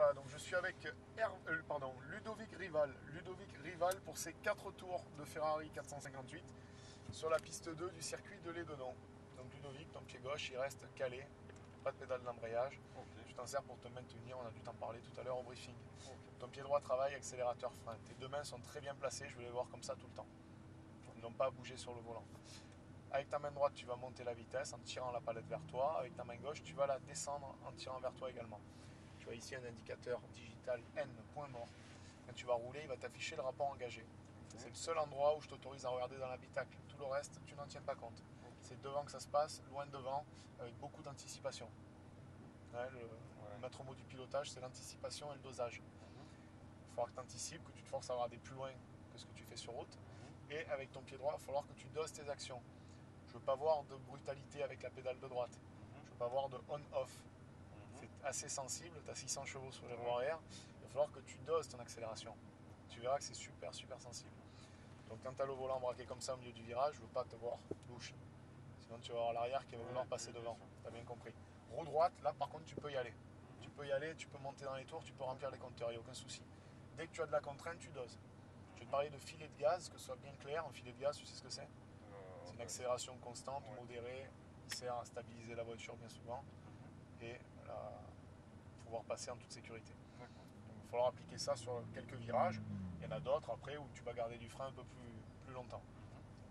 Voilà, donc je suis avec Ludovic Rival. Ludovic Rival pour ses 4 tours de Ferrari 458 sur la piste 2 du circuit de Lédonant. Donc Ludovic, ton pied gauche, il reste calé, pas de pédale d'embrayage. Okay. Tu t'en sers pour te maintenir, on a dû t'en parler tout à l'heure au briefing. Okay. Ton pied droit travaille, accélérateur, frein. Tes deux mains sont très bien placées, je veux les voir comme ça tout le temps. Ils n'ont pas à bouger sur le volant. Avec ta main droite, tu vas monter la vitesse en tirant la palette vers toi. Avec ta main gauche, tu vas la descendre en tirant vers toi également. Tu vois ici un indicateur digital N, point mort. Quand tu vas rouler, il va t'afficher le rapport engagé. C'est le seul endroit où je t'autorise à regarder dans l'habitacle. Tout le reste, tu n'en tiens pas compte. C'est devant que ça se passe, loin devant, avec beaucoup d'anticipation. Ouais, le maître mot du pilotage, c'est l'anticipation et le dosage. Il faudra que tu anticipes, que tu te forces à regarder plus loin que ce que tu fais sur route. Et avec ton pied droit, il va falloir que tu doses tes actions. Je ne veux pas voir de brutalité avec la pédale de droite. Je ne veux pas voir de on-off. C'est assez sensible, tu as 600 chevaux sur les roues arrière. Il va falloir que tu doses ton accélération. Tu verras que c'est super sensible. Donc quand tu as le volant braqué comme ça au milieu du virage, je ne veux pas te voir louche. Sinon tu vas avoir l'arrière qui va vouloir passer devant. Tu as bien compris. Roue droite, là par contre tu peux y aller. Tu peux y aller, tu peux monter dans les tours, tu peux remplir les compteurs, il n'y a aucun souci. Dès que tu as de la contrainte, tu doses. Je vais te parler de filet de gaz, que ce soit bien clair. Un filet de gaz, tu sais ce que c'est? C'est une accélération constante, modérée, qui sert à stabiliser la voiture bien souvent et pouvoir passer en toute sécurité. Donc, il va falloir appliquer ça sur quelques virages. Il y en a d'autres après où tu vas garder du frein un peu plus longtemps.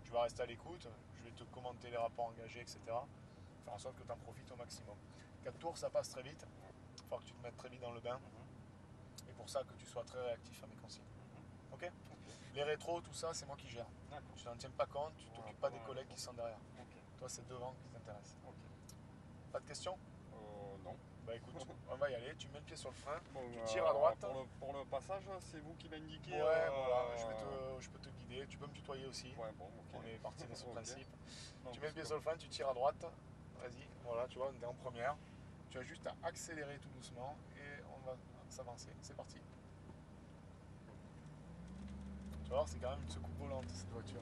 Tu vas rester à l'écoute, je vais te commenter les rapports engagés, etc. Faire en sorte que tu en profites au maximum. 4 tours, ça passe très vite. Il va falloir que tu te mettes très vite dans le bain. Et pour ça, que tu sois très réactif à mes consignes. Ok. Les rétros, tout ça, c'est moi qui gère. Tu n'en tiens pas compte, tu ne t'occupes pas des collègues qui sont derrière. Toi, c'est devant qui t'intéresse. Pas de questions? Non. Bah écoute, on va y aller. Tu mets le pied sur le frein, Bon, tu tires à droite. Pour le passage, c'est vous qui m'indiquez. Ouais, voilà, je peux te guider. Tu peux me tutoyer aussi. Ouais, bon, okay. On est parti de ce principe. Non, tu mets le pied sur le frein, tu tires à droite. Vas-y, voilà, tu vois, on est en première. Tu as juste à accélérer tout doucement et on va s'avancer. C'est parti. Tu vas voir, c'est quand même une secoupe volante cette voiture.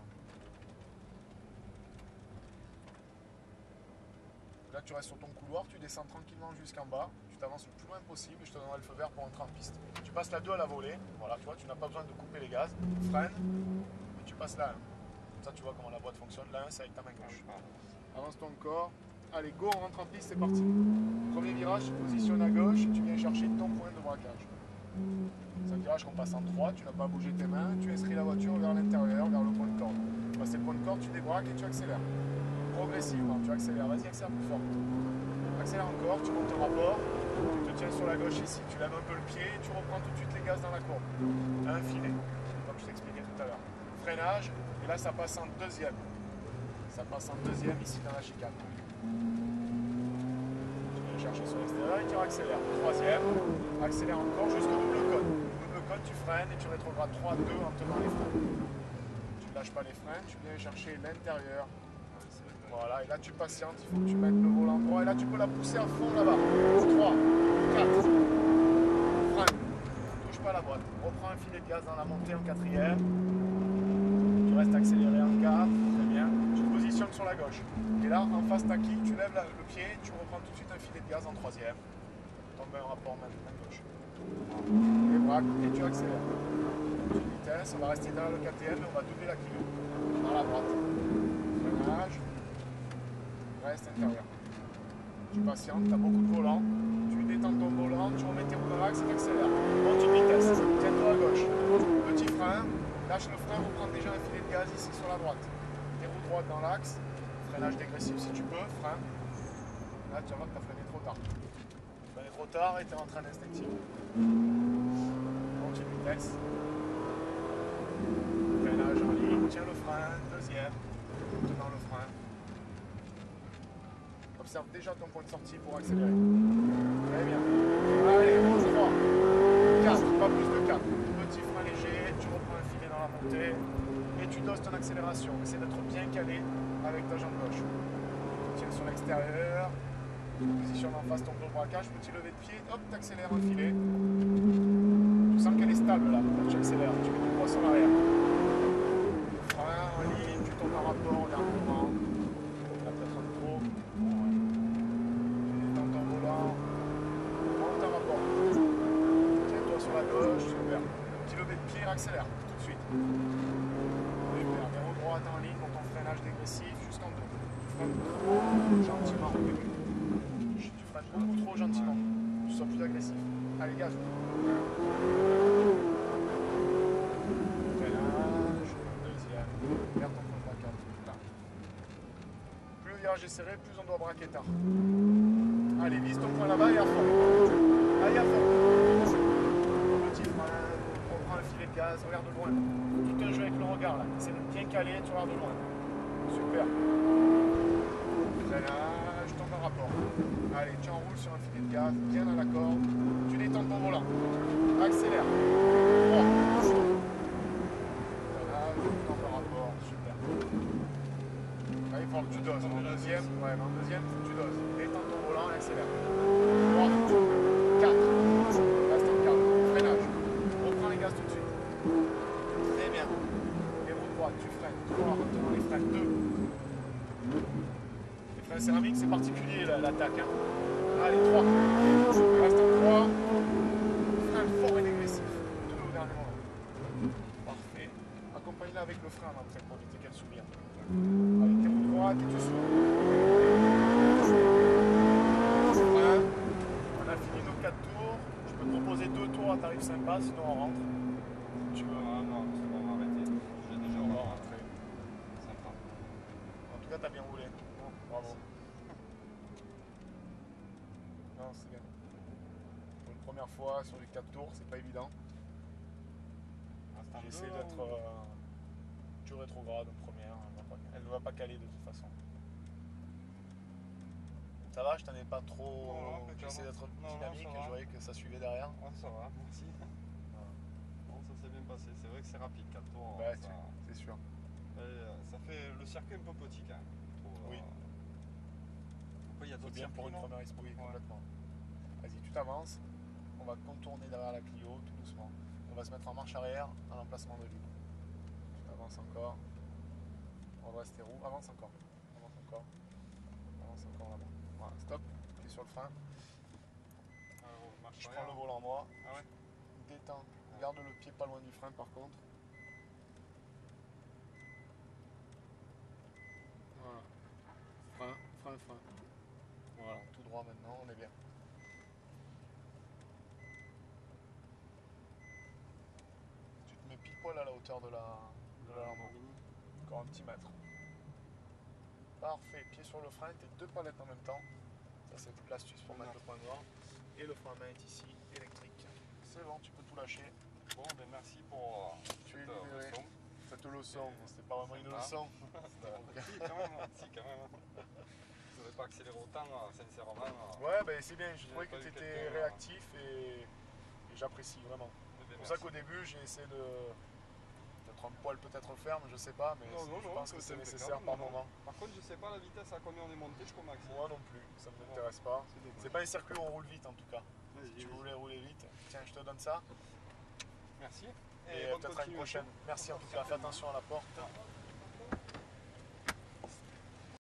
Là, tu restes sur ton couloir, tu descends tranquillement jusqu'en bas, tu t'avances le plus loin possible et je te donnerai le feu vert pour entrer en piste. Tu passes la 2 à la volée, voilà, tu vois, tu n'as pas besoin de couper les gaz, freine et tu passes la 1. Comme ça, tu vois comment la boîte fonctionne. La 1, c'est avec ta main gauche. Avance ton corps. Allez, go, on rentre en piste, c'est parti. Premier virage, tu te positionnes à gauche et tu viens chercher ton point de braquage. C'est un virage qu'on passe en 3, tu n'as pas bougé tes mains, tu inscris la voiture vers l'intérieur, vers le point de corde. Tu passes le point de corde, tu débraques et tu accélères. Progressivement, tu accélères, vas-y, accélère plus fort. Accélère encore, tu montes ton rapport, tu te tiens sur la gauche ici, tu lèves un peu le pied et tu reprends tout de suite les gaz dans la courbe. Un filet, comme je t'expliquais tout à l'heure. Freinage, et là ça passe en deuxième. Ça passe en deuxième ici dans la chicane. Chercher sur l'extérieur et tu accélères. Troisième, accélère encore jusqu'au double cône. Double cône, tu freines et tu rétrogrades 3-2 en tenant les freins. Tu ne lâches pas les freins, tu viens chercher l'intérieur. Voilà, et là tu patientes, il faut que tu mettes le volant droit et là tu peux la pousser à fond là-bas. 3, 4, freine. Ne touche pas la boîte. Reprends un filet de gaz dans la montée en quatrième. Tu restes accéléré en 4, très bien. Tu te positionnes sur la gauche. Et là, en face taqui, tu lèves le pied, tu reprends tout de suite un filet de gaz en troisième. Tombe un rapport main gauche. Et braque et tu accélères. Petite vitesse, on va rester dans le KTM et on va doubler la kilo. Dans la droite. Freinage. Reste intérieur. Tu patientes, tu as beaucoup de volant. Tu détends ton volant, tu remets tes roues dans l'axe et tu accélères. Monte une vitesse. Tiens-toi à gauche. Petit frein. Lâche le frein, reprends déjà un filet de gaz ici sur la droite. Tes roues droites dans l'axe. Freinage dégressif si tu peux, frein. Là, tu vas voir que tu as freiné trop tard. Tu freiné trop tard et tu es rentré en instinctif. Monte une vitesse. Freinage en ligne, tiens le frein, deuxième. Tenant le frein. Observe déjà ton point de sortie pour accélérer. Très bien. Allez, 3, 4, pas plus de 4. Petit frein léger, tu reprends un filet dans la montée et tu doses ton accélération. Essaie d'être bien calé avec ta jambe gauche. Tu tiens sur l'extérieur, tu positionnes en face ton gros braquage, petit lever de pied, hop, tu accélères un filet. Tu sens qu'elle est stable là, tu accélères, tu mets du poids sur l'arrière. Frein en ligne, tu tombes en rapport au dernier moment. Là, peut-être un trop. Tu détends ton volant, monte en rapport. gauche, super. Petit levé de pied, accélère tout de suite. Super, vélo droite en ligne pour ton freinage dégressif jusqu'en deux. Tu freines gentiment au début. Tu freines beaucoup trop gentiment. Tu sois plus agressif. Allez, gaz. Freinage, deuxième. Garde ton point de 4. Plus le virage est serré, plus on doit braquer tard. Allez, vise ton point là-bas et à fond. Allez, à fond. Petit frein, reprends le filet de gaz, regarde de loin. Tout un jeu avec le regard là. C'est bien calé, tu regardes de loin. Super. Freinage, tombe en rapport. Allez, tu enroules sur un filet de gaz, bien à l'accord. Tu détends ton volant. Accélère. Droit. Freinage, tombe en rapport. Super. Là, il faut que tu doses. En deuxième, tu doses. Détends ton volant et accélère. 3, 4. Reste en calme. Freinage. Reprends les gaz tout de suite. Très bien. Les roues droites, tu freines. 3, retenant les freins. 2. Les freins céramiques, c'est particulier l'attaque. Hein. Allez, 3. Reste en 3. Frein fort et dégressif. 2 au dernier moment. Parfait. Accompagne-la avec le frein à l'entrée pour éviter qu'elle s'ouvre. Avec tes roues droites et tu souffles. Frein. On a fini nos 4 tours. Je peux te proposer 2 tours à tarif sympa, sinon on rentre. Tu veux? Non, c'est bon, arrêtez. J'ai déjà rentré. Sympa. En tout cas, t'as bien roulé. Bon, bravo. Non, c'est bien. Pour une première fois sur les 4 tours, c'est pas évident. J'ai essayé d'être du rétrograde en première. Elle ne va pas caler de toute façon. Ça va, je t'en ai pas trop. J'essaie d'être dynamique et je voyais que ça suivait derrière. Ouais, ça va, merci. Voilà. Bon, ça s'est bien passé. C'est vrai que c'est rapide, 4 tours. Ouais, c'est sûr. Ça fait le circuit un peu petit quand même. Oui. Après, il y a C'est d'autres bien circuits. pour une première esprit, oui, complètement. Vas-y, tu t'avances. On va contourner derrière la Clio tout doucement. On va se mettre en marche arrière à l'emplacement de libre. Tu avances encore. On redresse tes roues. Avance encore. Avance encore. Avance encore là-bas. Voilà, stop. Pied sur le frein. Je prends le volant moi. Ah ouais. Détends. Garde le pied pas loin du frein par contre. Voilà. Frein, frein, frein. Voilà, tout droit maintenant, on est bien. Tu te mets pile poil à la hauteur de la Lamborghini. Encore un petit mètre. Parfait, pied sur le frein, tes 2 palettes en même temps. Ça c'est toute l'astuce pour mettre le point noir. Et le frein à main est ici, électrique. C'est bon, tu peux tout lâcher. Bon, ben merci pour Tu es cette libéré. leçon. Cette leçon, c'était pas vraiment une leçon. Si, quand même. Si, quand même. Je n'aurais pas accéléré autant, sincèrement. Ouais, ben c'est bien, je trouvais que pas tu eu étais quelqu'un, réactif et j'apprécie vraiment. C'est pour ça qu'au début, j'ai essayé d'être un poil peut-être ferme, je sais pas, mais je pense que c'est nécessaire par moment. Par contre, je sais pas la vitesse à combien on est monté, je crois max. Moi non plus, ça ne m'intéresse pas. C'est pas un circuit où on roule vite en tout cas. Si tu voulais rouler vite, tiens, je te donne ça. Merci. Et peut-être à une prochaine. Merci en tout cas, fais attention à la porte.